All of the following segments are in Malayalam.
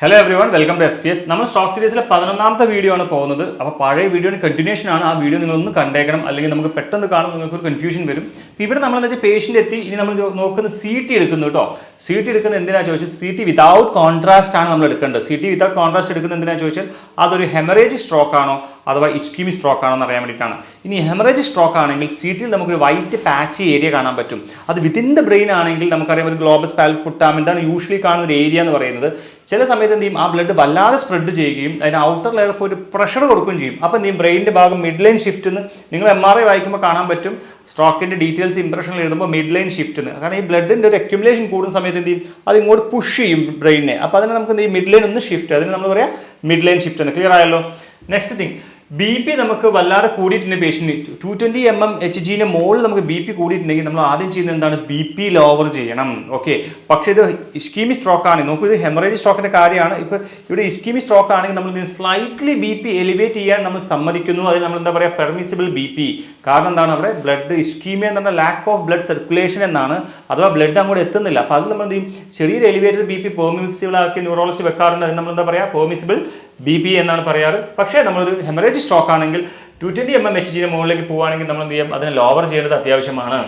Hello everyone, welcome to SPS. നമ്മൾ സ്റ്റോക്ക് സീരീസിലെ 11ാമത്തെ വീഡിയോ ആണ് പോകുന്നത്. അപ്പോൾ പഴയ വീഡിയോയുടെ കണ്ടിന്യൂഷൻ ആണ്. ആ വീഡിയോ നിങ്ങളൊന്ന് കണ്ടേക്കണം, അല്ലെങ്കിൽ നമുക്ക് പെട്ടെന്ന് കാണുമ്പോൾ നിങ്ങൾക്ക് ഒരു കൺഫ്യൂഷൻ വരും. ഇപ്പോൾ ഇവിടെ നമ്മൾ എന്താ വെച്ചാൽ പേഷ്യൻ്റ് എത്തി, ഇനി നമ്മൾ നോക്കുന്നത് CT എടുക്കുന്നു കേട്ടോ. CT എടുക്കുന്നത് എന്തിനാ ചോദിച്ചാൽ CT വിതൗട്ട് കോൺട്രാസ്റ്റ് ആണ് നമ്മൾ എടുക്കേണ്ടത്. CT വിതൗട്ട് കോൺട്രാസ്റ്റ് എടുക്കുന്നത് എന്തിനാ ചോദിച്ചാൽ അതൊരു ഹെമറേജിക് സ്ട്രോക്ക് ആണോ അഥവാ ഇസ്കീമിക് സ്ട്രോക്ക് ആണോ എന്ന് അറിയാൻ വേണ്ടിയിട്ടാണ്. ഇനി ഹെമറേജിക് സ്ട്രോക്ക് ആണെങ്കിൽ CTയിൽ നമുക്കൊരു വൈറ്റ് പാച്ച് ഏരിയ കാണാൻ പറ്റും. അത് വിത്തിൻ ദ ബ്രെയിൻ ആണെങ്കിൽ നമുക്കറിയാം ഒരു ഗ്ലോബസ് പാലസ് പുട്ടാമെന്റാണ് യൂഷ്വലി കാണുന്ന ഒരു ഏരിയ എന്ന് പറയുന്നത്. ചില സമയത്ത് എന്ത് ചെയ്യും, ആ ബ്ലഡ് വല്ലാതെ സ്പ്രെഡ് ചെയ്യുകയും അതിന് ഔട്ടർ ലെയർ പോയിട്ട് പ്രഷർ കൊടുക്കുകയും ചെയ്യും. അപ്പോൾ എന്ത് ചെയ്യും, ബ്രെയിനിൻ്റെ ഭാഗം മിഡ് ലൈൻ ഷിഫ്റ്റ് എന്ന് നിങ്ങൾ MRI വായിക്കുമ്പോൾ കാണാൻ പറ്റും. സ്ട്രോക്കിൻ്റെ ഡീറ്റെയിൽസ് ഇംപ്രഷനിൽ എഴുതുമ്പോൾ മിഡ് ലൈൻ ഷിഫ്റ്റ് എന്ന്. കാരണം ഈ ബ്ലഡിൻ്റെ ഒരു അക്യുമുലേഷൻ കൂടുന്ന സമയത്ത് എന്ത് ചെയ്യും, അത് ഇങ്ങോട്ട് പുഷ് ചെയ്യും ബ്രെയിനെ. അപ്പോൾ അതിന് നമുക്ക് എന്ത് ചെയ്യും, മിഡ് ലൈൻ ഒന്ന് ഷിഫ്റ്റ്, അതിന് നമ്മൾ പറയാം മിഡ് ലൈൻ ഷിഫ്റ്റ് എന്ന്. ക്ലിയർ ആയല്ലോ. നെക്സ്റ്റ് തിങ്, BP നമുക്ക് വല്ലാതെ കൂടിയിട്ടുണ്ടെങ്കിൽ പേഷ്യൻ്റ് 220 mmHg മുകളിൽ നമുക്ക് BP കൂടിയിട്ടുണ്ടെങ്കിൽ നമ്മൾ ആദ്യം ചെയ്യുന്നത് എന്താണ്, BP ലോവർ ചെയ്യണം. ഓക്കെ, പക്ഷേ ഇത് ഇസ്കീമിക് സ്ട്രോക്ക് ആണ്. നോക്കൂ, ഇത് ഹെമറേജിക് സ്ട്രോക്കിൻ്റെ കാര്യമാണ്. ഇപ്പോൾ ഇവിടെ ഇസ്കീമിക് സ്ട്രോക്ക് ആണെങ്കിൽ നമ്മൾ സ്ലൈറ്റ്ലി BP എലിവേറ്റ് ചെയ്യാൻ നമ്മൾ സമ്മതിക്കുന്നു. അതിന് നമ്മൾ എന്താ പറയുക, പെർമിസിബിൾ BP. കാരണം എന്താണ്, അവിടെ ബ്ലഡ് ഇസ്കീമിയ എന്ന് പറഞ്ഞാൽ ലാക്ക് ഓഫ് ബ്ലഡ് സർക്കുലേഷൻ എന്നാണ്, അഥവാ ബ്ലഡ് അങ്ങോട്ട് എത്തുന്നില്ല. അപ്പോൾ അത് നമ്മൾ എന്ത് ചെയ്യും, ചെറിയൊരു എലിവേറ്റഡ് BP പെർമിസിബിൾ ആക്കി ന്യൂറോളജി വെക്കാറുണ്ട്. അതിന് നമ്മൾ എന്താ പറയുക, പെർമിസിബിൾ BP എന്നാണ് പറയാറ്. പക്ഷേ നമ്മളൊരു ഹെമറേജ് സ്ട്രോക്ക് ആണെങ്കിൽ 220 mmHg മുകളിലേക്ക് പോവുകയാണെങ്കിൽ നമ്മൾ എന്ത് ചെയ്യാം, അതിനെ ലോവർ ചെയ്യേണ്ടത് അത്യാവശ്യമാണ്.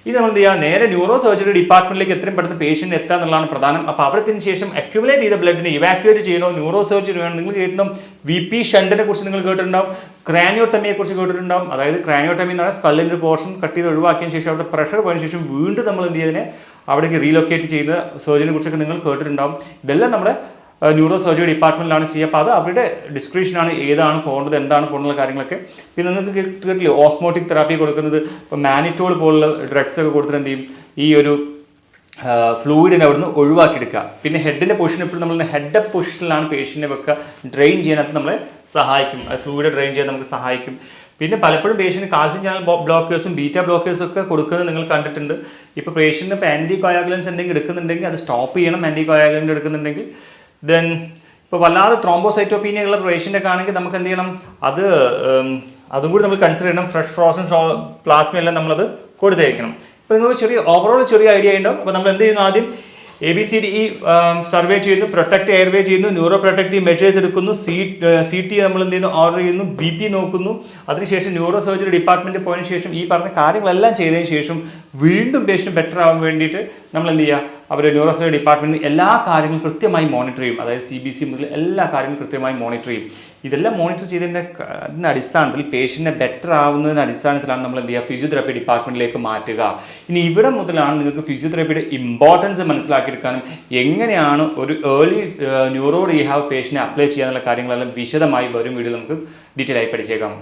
ഇത് നമ്മൾ എന്ത് ചെയ്യുക, നേരെ ന്യൂറോ സർജറി ഡിപ്പാർട്ട്മെന്റിലേക്ക് എത്രയും പെട്ടെന്ന് പേഷ്യന്റ് എത്തുക എന്നുള്ളതാണ് പ്രധാനം. അപ്പോൾ അവിടത്തിന് ശേഷം അക്യുമുലേറ്റ് ചെയ്ത ബ്ലഡിനെ ഇവാക്യുവേറ്റ് ചെയ്യണോ, ന്യൂറോ സർജറി വേണം. നിങ്ങൾ കേട്ടിട്ടുണ്ടാവും VP ഷണ്ടിനെ കുറിച്ച് നിങ്ങൾ കേട്ടിട്ടുണ്ടാവും, ക്രാനിയോട്ടമിയെ കുറിച്ച് കേട്ടിട്ടുണ്ടാവും. അതായത് ക്രാനിയോട്ടമി എന്ന് പറഞ്ഞാൽ സ്കള്ളിൻ്റെ ഒരു പോർഷൻ കട്ട് ചെയ്ത് ഒഴിവാക്കിയതിന് ശേഷം അവിടെ പ്രഷർ പോയതിനു ശേഷം വീണ്ടും നമ്മൾ എന്ത് ചെയ്യുന്നതിനെ അവിടേക്ക് റീലൊക്കേറ്റ് ചെയ്ത സർജറിനെ കുറിച്ചൊക്കെ നിങ്ങൾ കേട്ടിട്ടുണ്ടാവും. ഇതെല്ലാം നമ്മുടെ ന്യൂറോ സർജറി ഡിപ്പാർട്ട്മെന്റിലാണ് ചെയ്യുക. അപ്പോൾ അത് അവരുടെ ഡിസ്ക്രിപ്ഷനാണ്, ഏതാണ് പോകേണ്ടത് എന്താണ് പോകേണ്ട കാര്യങ്ങളൊക്കെ. പിന്നെ നിങ്ങൾക്ക് കേട്ടില്ലേ ഓസ്മോട്ടിക് തെറാപ്പി കൊടുക്കുന്നത്, ഇപ്പോൾ മാനിറ്റോൾ പോലുള്ള ഡ്രഗ്സ് ഒക്കെ കൊടുത്തിട്ട് എന്ത് ചെയ്യും, ഈ ഒരു ഫ്ലൂയിഡിനെ അവിടുന്ന് ഒഴിവാക്കിയെടുക്കുക. പിന്നെ ഹെഡിൻ്റെ പൊസിഷൻ എപ്പോഴും നമ്മൾ ഹെഡ് പൊസിഷനിലാണ് പേഷ്യൻറ്റിനെ വെക്കുക. ഡ്രെയിൻ ചെയ്യാനകത്ത് നമ്മളെ സഹായിക്കും, ഫ്ലൂയിഡ് ഡ്രെയിൻ ചെയ്യാൻ നമുക്ക് സഹായിക്കും. പിന്നെ പലപ്പോഴും പേഷ്യൻറ്റ് കാൽസ്യം ചാനൽ ബ്ലോക്കേഴ്സും ബീറ്റ ബ്ലോക്കേഴ്സും ഒക്കെ കൊടുക്കുന്നത് നിങ്ങൾ കണ്ടിട്ടുണ്ട്. ഇപ്പോൾ പേഷ്യൻറ്റിന് ഇപ്പോൾ ആൻറ്റി കോയാഗുലൻസ് എന്തെങ്കിലും എടുക്കുന്നുണ്ടെങ്കിൽ അത് സ്റ്റോപ്പ് ചെയ്യണം. ആൻറ്റി കോയാഗുലൻ്റ് എടുക്കുന്നുണ്ടെങ്കിൽ ദെൻ ഇപ്പോൾ വല്ലാതെ ത്രോംബോസൈറ്റോപീനിയ ഉള്ള പേഷ്യൻ്റൊക്കെ ആണെങ്കിൽ നമുക്ക് എന്ത് ചെയ്യണം, അതും കൂടി നമ്മൾ കൺസിഡർ ചെയ്യണം. ഫ്രഷ് ഫ്രോസൺ പ്ലാസ്മയെല്ലാം നമ്മളത് കൊടുത്തേക്കണം. ഇപ്പോൾ നിങ്ങൾക്ക് ചെറിയ ഓവറോൾ ചെറിയ ഐഡിയ ഉണ്ടാവും. അപ്പോൾ നമ്മൾ എന്ത് ചെയ്യുന്നു, ആദ്യം ABCDE സർവേ ചെയ്യുന്നു, പ്രൊട്ടക്റ്റ് എയർവേ ചെയ്യുന്നു, ന്യൂറോ പ്രൊട്ടക്റ്റീവ് മെഷേഴ്സ് എടുക്കുന്നു, CT നമ്മൾ എന്ത് ചെയ്യുന്നു, ഓർഡർ ചെയ്യുന്നു, BP നോക്കുന്നു. അതിനുശേഷം ന്യൂറോ സർജറി ഡിപ്പാർട്ട്മെൻറ്റിൽ പോയതിനു ശേഷം ഈ പറഞ്ഞ കാര്യങ്ങളെല്ലാം ചെയ്തതിന് ശേഷം വീണ്ടും പേഷ്യൻ്റ് ബെറ്റർ ആവാൻ വേണ്ടിയിട്ട് നമ്മൾ എന്ത് ചെയ്യുക, അവർ ന്യൂറോ സർജറി ഡിപ്പാർട്ട്മെൻറ്റിൽ എല്ലാ കാര്യങ്ങളും കൃത്യമായി മോണിറ്റർ ചെയ്യും. അതായത് CBC മുതൽ എല്ലാ കാര്യങ്ങളും കൃത്യമായി മോണിറ്റർ ചെയ്യും. ഇതെല്ലാം മോണിറ്റർ ചെയ്തതിൻ്റെ അടിസ്ഥാനത്തിൽ പേഷ്യൻറ്റിനെ ബെറ്റർ ആവുന്നതിൻ്റെ അടിസ്ഥാനത്തിലാണ് നമ്മൾ എന്ത് ചെയ്യുക, ഫിസിയോതെറാപ്പി ഡിപ്പാർട്ട്മെൻറ്റിലേക്ക് മാറ്റുക. ഇനി ഇവിടെ മുതലാണ് നിങ്ങൾക്ക് ഫിസിയോതെറാപ്പിയുടെ ഇമ്പോർട്ടൻസ് മനസ്സിലാക്കിയെടുക്കാനും എങ്ങനെയാണ് ഒരു ഏർലി ന്യൂറോ റീഹാബ് പേഷ്യൻറ്റിനെ അപ്ലൈ ചെയ്യാനുള്ള കാര്യങ്ങളെല്ലാം വിശദമായി വരും വീഡിയോ നമുക്ക് ഡീറ്റെയിൽ ആയി പഠിച്ചേക്കാം.